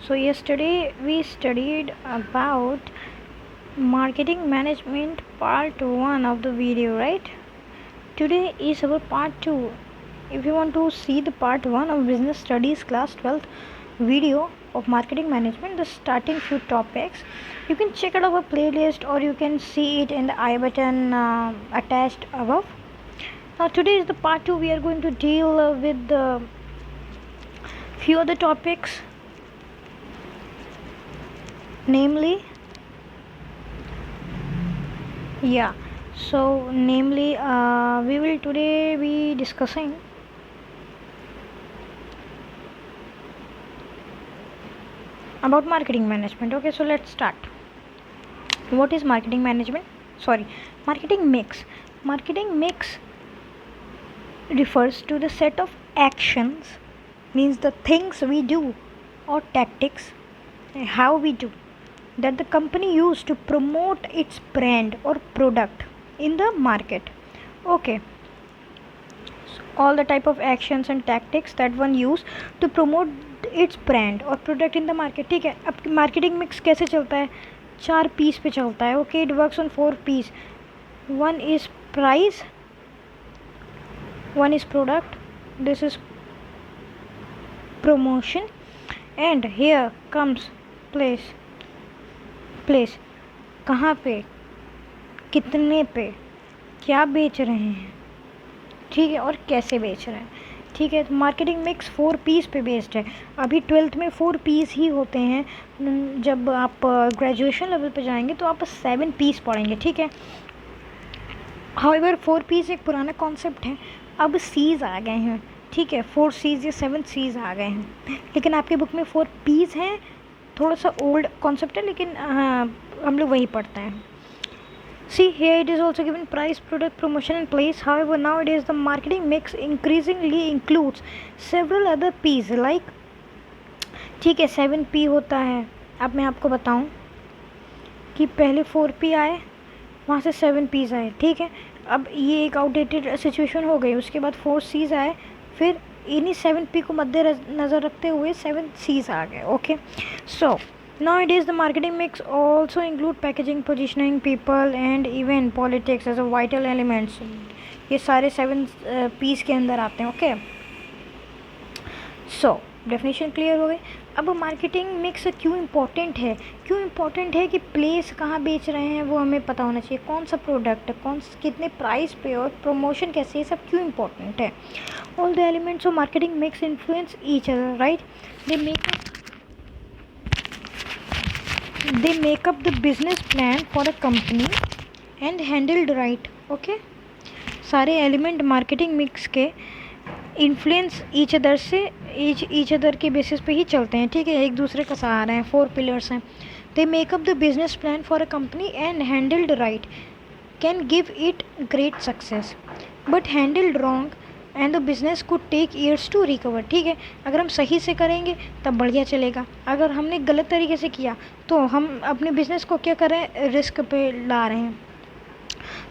So yesterday we studied about marketing management part 1 of the video, right? Today is our part 2. If you want to see the part 1 of business studies class 12th video of marketing management, the starting few topics, you can check out our playlist or you can see it in the I button attached above. Now today is the part 2. We are going to deal with the few other topics, namely we will today be discussing about marketing management. Okay, so let's start. What is marketing management? Marketing mix. Marketing mix refers to the set of actions, means the things we do or tactics, how we do, that the company used to promote its brand or product in the market. Okay, so all the type of actions and tactics that one use to promote its brand और product in the market. ठीक है, अब marketing mix कैसे चलता है? 4 piece पे चलता है. Okay, it works on 4 piece. One is price, one is product, this is promotion, and here comes place. कहाँ पे, कितने पे, क्या बेच रहे हैं, ठीक है, और कैसे बेच रहे हैं. ठीक है, तो मार्केटिंग मिक्स 4 पीस पे बेस्ड है. अभी 12th में 4 पीस ही होते हैं. जब आप ग्रेजुएशन लेवल पे जाएंगे तो आप 7 पीस पढ़ेंगे. ठीक है, हाउएवर 4 पीस एक पुराना कॉन्सेप्ट है. अब सीज आ गए हैं. ठीक है, 4 सीज या 7 सीज आ गए हैं, लेकिन आपकी बुक में 4 पीस हैं. थोड़ा सा ओल्ड कॉन्सेप्ट है, लेकिन हम लोग वही पढ़ते हैं. See, here it is also given price, product, promotion and place. However, nowadays the marketing mix increasingly includes several other P's like, ठीक है, 7 P होता है. अब मैं आपको बताऊं कि पहले 4 P आए, वहाँ से 7 P's आए. ठीक है, अब ये एक आउटडेटेड सिचुएशन हो गई. उसके बाद 4 C's आए, फिर इन्हीं 7 P को मद्देनज़र रखते हुए 7 C's आ गए. Okay, so nowadays the marketing mix also include packaging, positioning, people and even politics as a vital elements. ये सारे 7 P's के अंदर आते हैं. ओके, सो डेफिनेशन क्लियर हो गई. अब मार्केटिंग मिक्स क्यों इम्पोर्टेंट है? कि प्लेस कहाँ बेच रहे हैं वो हमें पता होना चाहिए. कौन सा प्रोडक्ट, कितने प्राइस पे और प्रमोशन कैसे, ये सब क्यों इम्पोर्टेंट है? All the elements of marketing mix influence each other, right? They make up the business plan for a company and handled right. Okay, सारे एलिमेंट मार्केटिंग मिक्स के इन्फ्लुएंस ईच अदर के basis पे ही चलते हैं. ठीक है, एक दूसरे का सहारा हैं. 4 पिलर्स हैं. They make up the business plan for a company and handled right can give it great success, but handled wrong and the business को टेक ईयर्स टू रिकवर. ठीक है, अगर हम सही से करेंगे तब बढ़िया चलेगा. अगर हमने गलत तरीके से किया तो हम अपने बिज़नेस को क्या करें, रिस्क पे ला रहे हैं.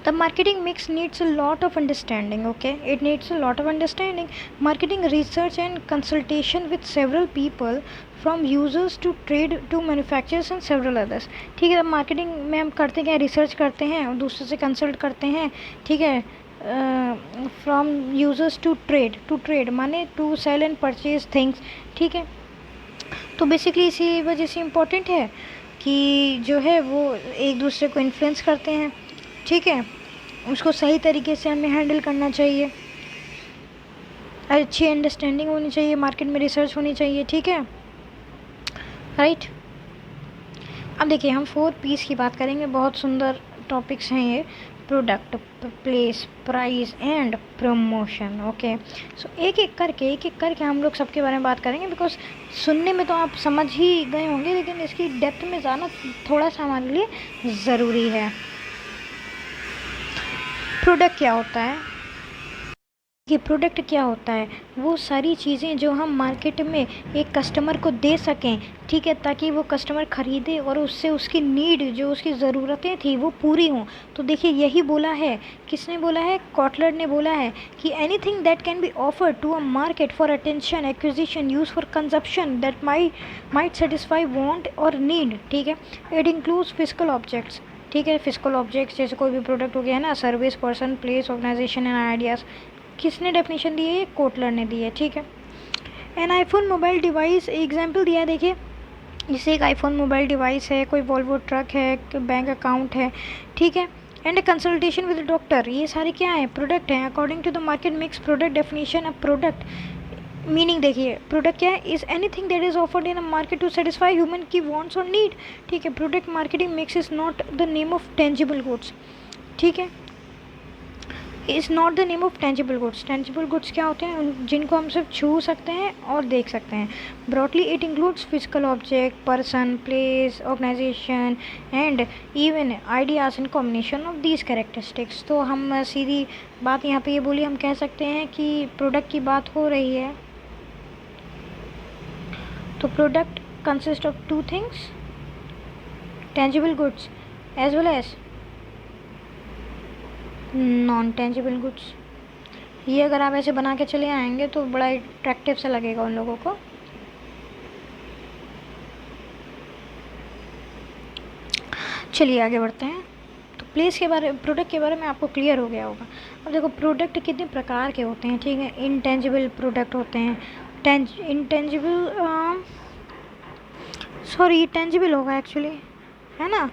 The marketing mix needs a lot of understanding. Okay, it needs a lot of understanding, marketing research and consultation with several people from users to trade to manufacturers and several others. ठीक है, अब marketing में हम करते क्या, research करते हैं और दूसरे से कंसल्ट करते हैं. ठीक है, फ्रॉम यूजर्स टू ट्रेड माने to sell and purchase things. ठीक है, तो बेसिकली इसी वजह से इम्पोर्टेंट है कि जो है वो एक दूसरे को इन्फ्लुएंस करते हैं. ठीक है, उसको सही तरीके से हमें हैंडल करना चाहिए. अच्छी अंडरस्टैंडिंग होनी चाहिए, मार्केट में रिसर्च होनी चाहिए. ठीक है, राइट. अब देखिए, हम 4 पीस की बात करेंगे. बहुत सुंदर टॉपिक्स हैं ये. Product, place, price and promotion. Okay, so एक एक करके हम लोग सबके बारे में बात करेंगे. बिकॉज सुनने में तो आप समझ ही गए होंगे, लेकिन इसकी डेप्थ में जाना थोड़ा सा हमारे लिए ज़रूरी है. प्रोडक्ट क्या होता है? कि प्रोडक्ट क्या होता है, वो सारी चीज़ें जो हम मार्केट में एक कस्टमर को दे सकें, ठीक है, ताकि वो कस्टमर ख़रीदे और उससे उसकी नीड जो उसकी ज़रूरतें थी वो पूरी हों। तो देखिए यही बोला है, किसने बोला है, कॉटलर ने बोला है कि anything that can be offered to a market for attention acquisition use for consumption that might satisfy want और नीड, ठीक है, इट इंक्लूड्स फिजिकल ऑब्जेक्ट्स, ठीक है, फिजिकल ऑब्जेक्ट्स जैसे कोई भी प्रोडक्ट हो गया है ना, service, person, place, organization and ideas. किसने डेफिनेशन दी है, ये कोटलर ने दी है, ठीक है। An iPhone mobile device example दिया है, देखिए जैसे एक आईफोन मोबाइल डिवाइस है, कोई वॉल्वो ट्रक है, बैंक अकाउंट है, ठीक है, एंड कंसल्टेशन विद डॉक्टर, ये सारे क्या है, प्रोडक्ट हैं। According to the market mix product definition of product, meaning देखिए प्रोडक्ट क्या है, is anything that is offered in a market to satisfy human की वांट्स और नीड, ठीक है। Product marketing mix is not the name of tangible goods, ठीक है, is not the name of tangible goods. Tangible goods क्या होते हैं, जिनको हम सिर्फ छू सकते हैं और देख सकते हैं। Broadly it includes physical object, person, place, organization and even ideas in combination of these characteristics. तो हम सीधी बात यहाँ पे ये बोली, हम कह सकते हैं कि प्रोडक्ट की बात हो रही है तो product consist of two things, tangible goods as well as non tangible goods. ये अगर आप ऐसे बना के चले आएंगे तो बड़ा अट्रैक्टिव सा लगेगा उन लोगों को। चलिए आगे बढ़ते हैं। तो प्लेस के बारे, प्रोडक्ट के बारे में आपको क्लियर हो गया होगा। अब देखो प्रोडक्ट कितने प्रकार के होते हैं, ठीक है। इनटेंजिबल प्रोडक्ट होते हैं, टेंजिबल होगा एक्चुअली, है ना,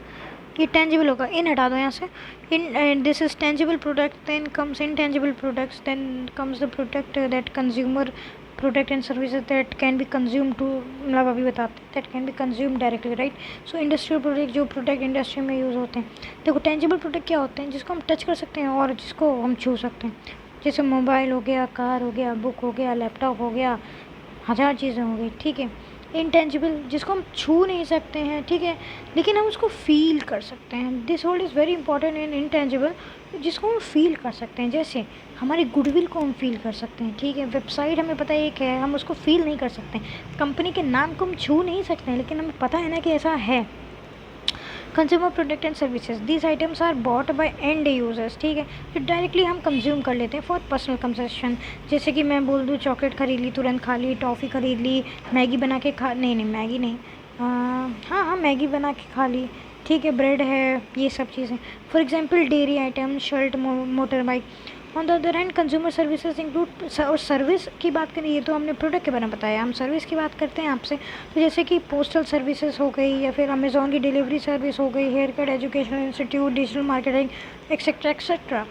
ये टेंजिबल होगा, इन हटा दो यहाँ से। In this is tangible product, then comes intangible products, then comes the product that consumer product and services that can be consume to, मतलब अभी बताते हैं, that can be consume directly, right. So industrial product, जो product industry में use होते हैं। देखो tangible product क्या होते हैं, जिसको हम टच कर सकते हैं और जिसको हम छू सकते हैं, जैसे मोबाइल हो गया, कार हो गया, बुक हो गया, लैपटॉप हो गया, हज़ार चीज़ें हो गई, ठीक है। इंटेंजिबल जिसको हम छू नहीं सकते हैं, ठीक है, लेकिन हम उसको फील कर सकते हैं। This word is very important in intangible, जिसको हम फील कर सकते हैं, जैसे हमारी गुडविल को हम फील कर सकते हैं, ठीक है। वेबसाइट हमें पता है एक है, हम उसको फील नहीं कर सकते। कंपनी के नाम को हम छू नहीं सकते हैं, लेकिन हमें पता है ना कि ऐसा है। Consumer product and services, these items are bought by end users, ठीक है, जो डायरेक्टली हम कंज्यूम कर लेते हैं फॉर पर्सनल कंजप्शन। जैसे कि मैं बोल दूँ चॉकलेट खरीद ली, तुरंत खा ली, टॉफ़ी खरीद ली, मैगी बना के खा, नहीं मैगी नहीं, हाँ मैगी बना के खा ली, ठीक है, ब्रेड है, ये सब चीज़ें। For example dairy item, shirt, motor bike. On the other hand consumer services include, और सर्विस की बात करें, ये तो हमने प्रोडक्ट के बारे में बताया, हम सर्विस की बात करते हैं आपसे, तो जैसे कि पोस्टल सर्विसेज हो गई, या फिर अमेज़ॉन की डिलीवरी सर्विस हो गई, hair cut, educational institute, digital marketing, etcetera etcetera.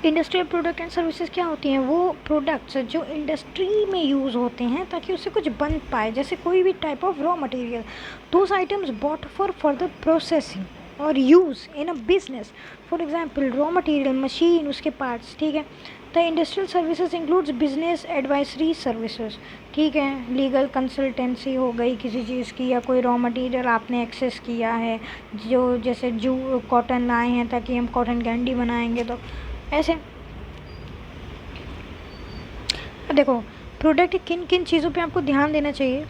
Industrial product and services क्या होती हैं, वो प्रोडक्ट्स जो इंडस्ट्री में यूज़ होते हैं ताकि उससे कुछ बन पाए, जैसे कोई भी type of raw material, those items bought for further processing और use in a business. For example raw material, machine, उसके पार्ट्स, ठीक है। The industrial services includes business advisory services, ठीक है, लीगल कंसल्टेंसी हो गई किसी चीज़ की, या कोई रॉ मटेरियल आपने एक्सेस किया है, जो जैसे जू कॉटन लाए हैं ताकि हम कॉटन कैंडी बनाएंगे, तो ऐसे। देखो प्रोडक्ट किन किन चीज़ों पे आपको ध्यान देना चाहिए,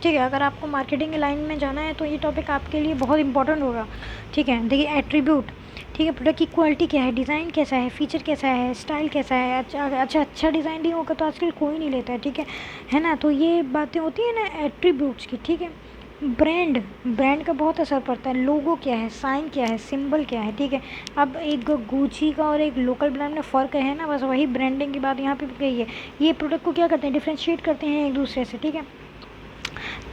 ठीक है। अगर आपको मार्केटिंग के लाइन में जाना है तो ये टॉपिक आपके लिए बहुत इंपॉर्टेंट होगा, ठीक है। देखिए एट्रीब्यूट, ठीक है, प्रोडक्ट की क्वालिटी क्या है, डिज़ाइन कैसा है, फीचर कैसा है, स्टाइल कैसा है। अच्छा डिज़ाइन नहीं होगा तो आजकल कोई नहीं लेता है, ठीक है ना। तो ये बातें होती हैं ना एट्रीब्यूट्स की, ठीक है। ब्रांड का बहुत असर पड़ता है, लोगो क्या है, साइन क्या है, सिंबल क्या है, ठीक है। अब एक गुची का और एक लोकल ब्रांड में फ़र्क है ना, बस वही ब्रांडिंग की बात यहाँ पे गई है। ये प्रोडक्ट को क्या करते हैं, डिफ्रेंशिएट करते हैं एक दूसरे से, ठीक है।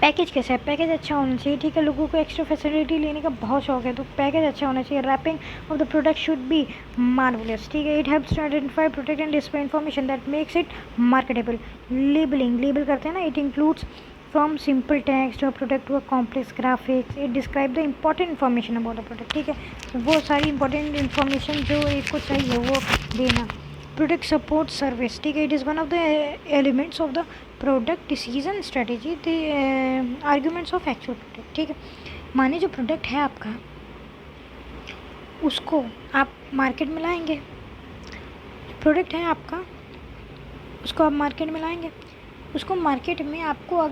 पैकेज कैसा है, पैकेज अच्छा होना चाहिए, ठीक है। लोगों को एक्स्ट्रा फैसिलिटी लेने का बहुत शौक है, तो पैकेज अच्छा होना चाहिए। Wrapping of the product should be marvellous, ठीक है। It helps to identify, protect and display information that makes it marketable. Labelling, label करते हैं ना, it includes from simple text to product to complex graphics, it describe the important information about the product, ठीक है। वो सारी important information जो एक को चाहिए वो देना। प्रोडक्ट सपोर्ट सर्विस, ठीक है, it is one of the elements of the product decision strategy, the arguments of actual product, ठीक है। माने जो प्रोडक्ट है आपका, उसको आप मार्केट में लाएंगे, प्रोडक्ट है आपका, उसको आप मार्केट में लाएंगे, उसको मार्केट में आपको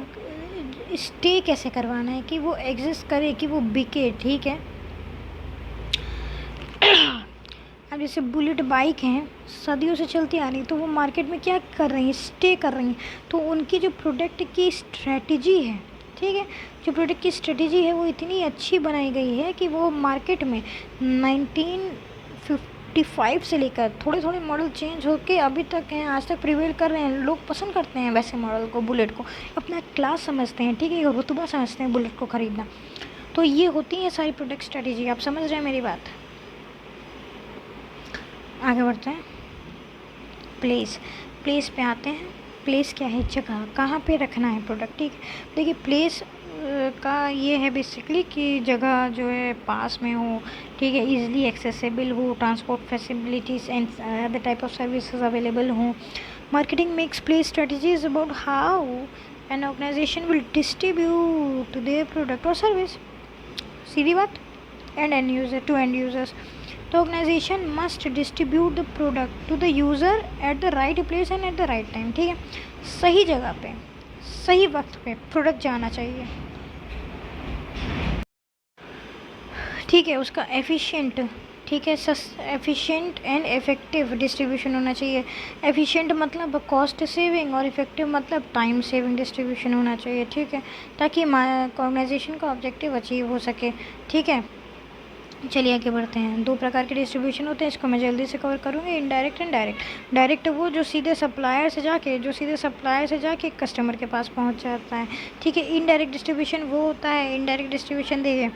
स्टे कैसे करवाना है कि वो एग्जिस्ट करे, कि वो बिके, ठीक है। अब जैसे बुलेट बाइक हैं, सदियों से चलती आ रही, तो वो मार्केट में क्या कर रही हैं, स्टे कर रही हैं। तो उनकी जो प्रोडक्ट की स्ट्रेटजी है, ठीक है, जो प्रोडक्ट की स्ट्रेटजी है वो इतनी अच्छी बनाई गई है कि वो मार्केट में 1955 से लेकर थोड़े थोड़े मॉडल चेंज होके अभी तक हैं, आज तक प्रिवेल कर रहे हैं। लोग पसंद करते हैं वैसे मॉडल को, बुलेट को अपना क्लास समझते हैं, ठीक है, रुतबा समझते हैं बुलेट को ख़रीदना। तो ये होती है सारी प्रोडक्ट स्ट्रेटजी, आप समझ रहे हैं मेरी बात। आगे बढ़ते हैं, प्लेस पे आते हैं। प्लेस क्या है, जगह, कहाँ पे रखना है प्रोडक्ट, ठीक है। देखिए प्लेस का ये है बेसिकली कि जगह जो है पास में हो, ठीक है, इजीली एक्सेसिबल हो, transport facilities and other type of services available हो। Marketing makes place strategies about how an organization will distribute their product और सर्विस। सीधी बात, and end user to end users. The organization must distribute the product to the user at the right place and at the right time, ठीक है, सही जगह पे सही वक्त पे प्रोडक्ट जाना चाहिए, ठीक है। उसका एफिशिएंट, ठीक है, एफिशिएंट एंड इफ़ेक्टिव डिस्ट्रीब्यूशन होना चाहिए। एफिशिएंट मतलब कॉस्ट सेविंग और इफ़ेक्टिव मतलब टाइम सेविंग डिस्ट्रीब्यूशन होना चाहिए, ठीक है, ताकि ऑर्गेनाइजेशन का ऑब्जेक्टिव अचीव हो सके, ठीक है। चलिए आगे बढ़ते हैं। दो प्रकार के डिस्ट्रीब्यूशन होते हैं, इसको मैं जल्दी से कवर करूँगी, इनडायरेक्ट एंड डायरेक्ट। डायरेक्ट वो जो सीधे सप्लायर से जाके कस्टमर के पास पहुंच जाता है, ठीक है। इनडायरेक्ट डिस्ट्रीब्यूशन वो होता है, इनडायरेक्ट डिस्ट्रीब्यूशन देखिए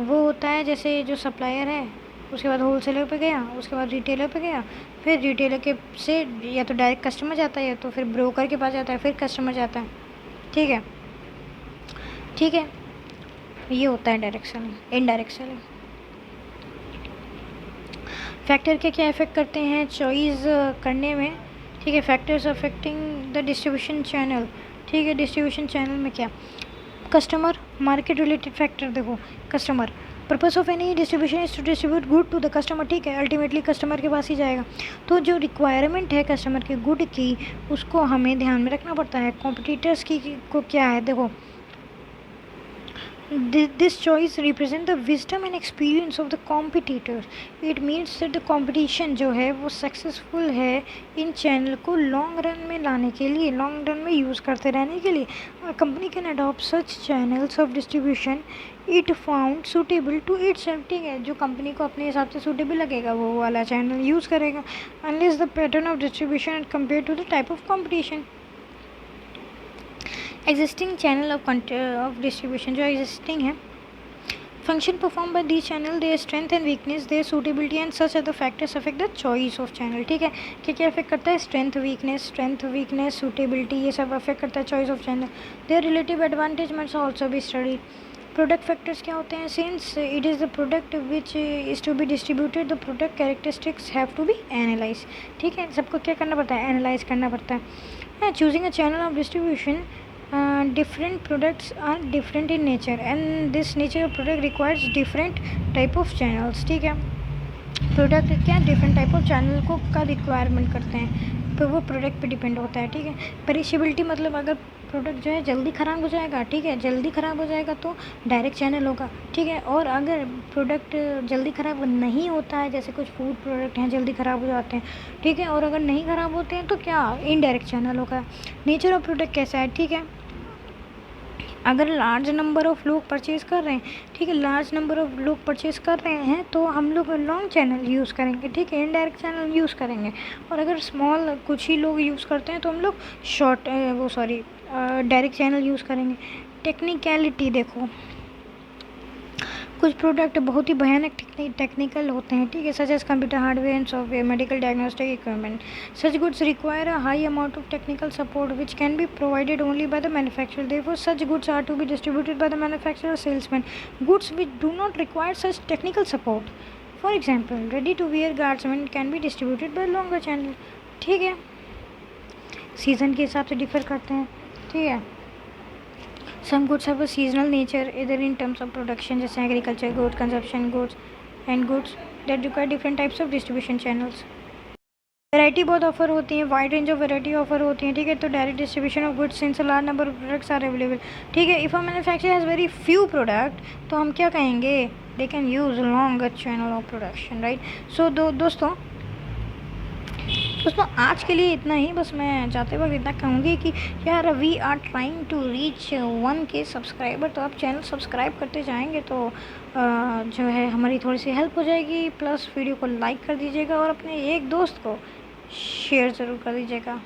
वो होता है जैसे जो सप्लायर है उसके बाद होलसेलर पे गया, उसके बाद रिटेलर पे गया, फिर रिटेलर के से या तो डायरेक्ट कस्टमर जाता है या तो फिर ब्रोकर के पास जाता है, फिर कस्टमर जाता है, ठीक है, ठीक है। ये होता है direct selling. Indirect selling factor के क्या इफ़ेक्ट करते हैं चॉइस करने में, ठीक है। Factors affecting the distribution channel, ठीक है। डिस्ट्रीब्यूशन चैनल में क्या, कस्टमर, मार्केट रिलेटेड फैक्टर। देखो customer, purpose of any distribution is to distribute good to the customer, ठीक है, अल्टीमेटली कस्टमर के पास ही जाएगा। तो जो रिक्वायरमेंट है कस्टमर के गुड की, उसको हमें ध्यान में रखना पड़ता है। कॉम्पिटिटर्स की को क्या है, देखो this choice represent the wisdom and experience of the competitor. It means that the competition जो है वो सक्सेसफुल है इन चैनल को लॉन्ग रन में लाने के लिए, लॉन्ग रन में यूज़ करते रहने के लिए। Company can adopt such channels of distribution it found suitable to its, ठीक है, जो कंपनी को अपने हिसाब से सूटेबल लगेगा वो वाला चैनल यूज़ करेगा, unless the pattern of distribution and compare to the type of competition. Existing channel of distribution जो एग्जिस्टिंग है, function perform by the channel, their strength and weakness, their suitability and such other factors affect the choice of channel, ठीक है। क्या affect करता है, strength weakness suitability, ये सब affect करता है choice of channel. Their relative advantage must also be study. Product factors क्या होते हैं, since it is the product which is to be distributed the product characteristics have to be analyse, ठीक है, सबको क्या करना पड़ता है, एनालाइज करना पड़ता है। Choosing a channel of distribution, different products are different in nature and this nature of product requires different type of channels, ठीक है। प्रोडक्ट क्या डिफरेंट टाइप ऑफ चैनल को का रिक्वायरमेंट करते हैं, तो वो प्रोडक्ट पे डिपेंड होता है, ठीक है। पेरिशेबिलिटी मतलब अगर प्रोडक्ट जो है जल्दी ख़राब हो जाएगा, ठीक है, जल्दी ख़राब हो जाएगा तो डायरेक्ट चैनल होगा, ठीक है। और अगर प्रोडक्ट जल्दी ख़राब नहीं होता है, जैसे कुछ फूड प्रोडक्ट हैं जल्दी ख़राब हो जाते हैं, ठीक है, और अगर नहीं ख़राब होते हैं तो क्या इनडायरेक्ट चैनल होगा। नेचर ऑफ प्रोडक्ट कैसा है, ठीक है, अगर लार्ज नंबर ऑफ़ लोग परचेज़ कर रहे हैं, ठीक है, लार्ज नंबर ऑफ़ लोग परचेज़ कर रहे हैं तो हम लोग लॉन्ग चैनल यूज़ करेंगे, ठीक है, इनडायरेक्ट चैनल यूज़ करेंगे। और अगर स्मॉल कुछ ही लोग यूज़ करते हैं तो हम लोग डायरेक्ट चैनल यूज़ करेंगे। टेक्निकलिटी देखो, कुछ प्रोडक्ट बहुत ही भयानक टेक्निकल होते हैं, ठीक है, such as computer hardware and software, medical diagnostic equipment. Such goods require a high amount of technical support which can be provided only by the manufacturer, therefore such goods are to be distributed by the manufacturer salesman. Goods which do not require such technical support, for example ready to wear garment can be distributed by longer channel, ठीक है। Season के हिसाब से differ करते हैं, ठीक है। Some goods have a seasonal nature either in terms of production जैसे agriculture goods, consumption goods and goods that require different types of distribution channels. Variety बहुत ऑफर होती है, wide range of variety offer होती है, ठीक है। तो direct distribution of goods since large number of products are available, ठीक है। If a manufacturer has very few product, तो हम क्या कहेंगे, they can use longer channel of production, right. So दोस्तों आज के लिए इतना ही। बस मैं जाते वक्त इतना कहूँगी कि यार we are trying to reach 1K subscriber, तो आप चैनल सब्सक्राइब करते जाएंगे तो जो है हमारी थोड़ी सी हेल्प हो जाएगी। प्लस वीडियो को लाइक कर दीजिएगा और अपने एक दोस्त को शेयर ज़रूर कर दीजिएगा।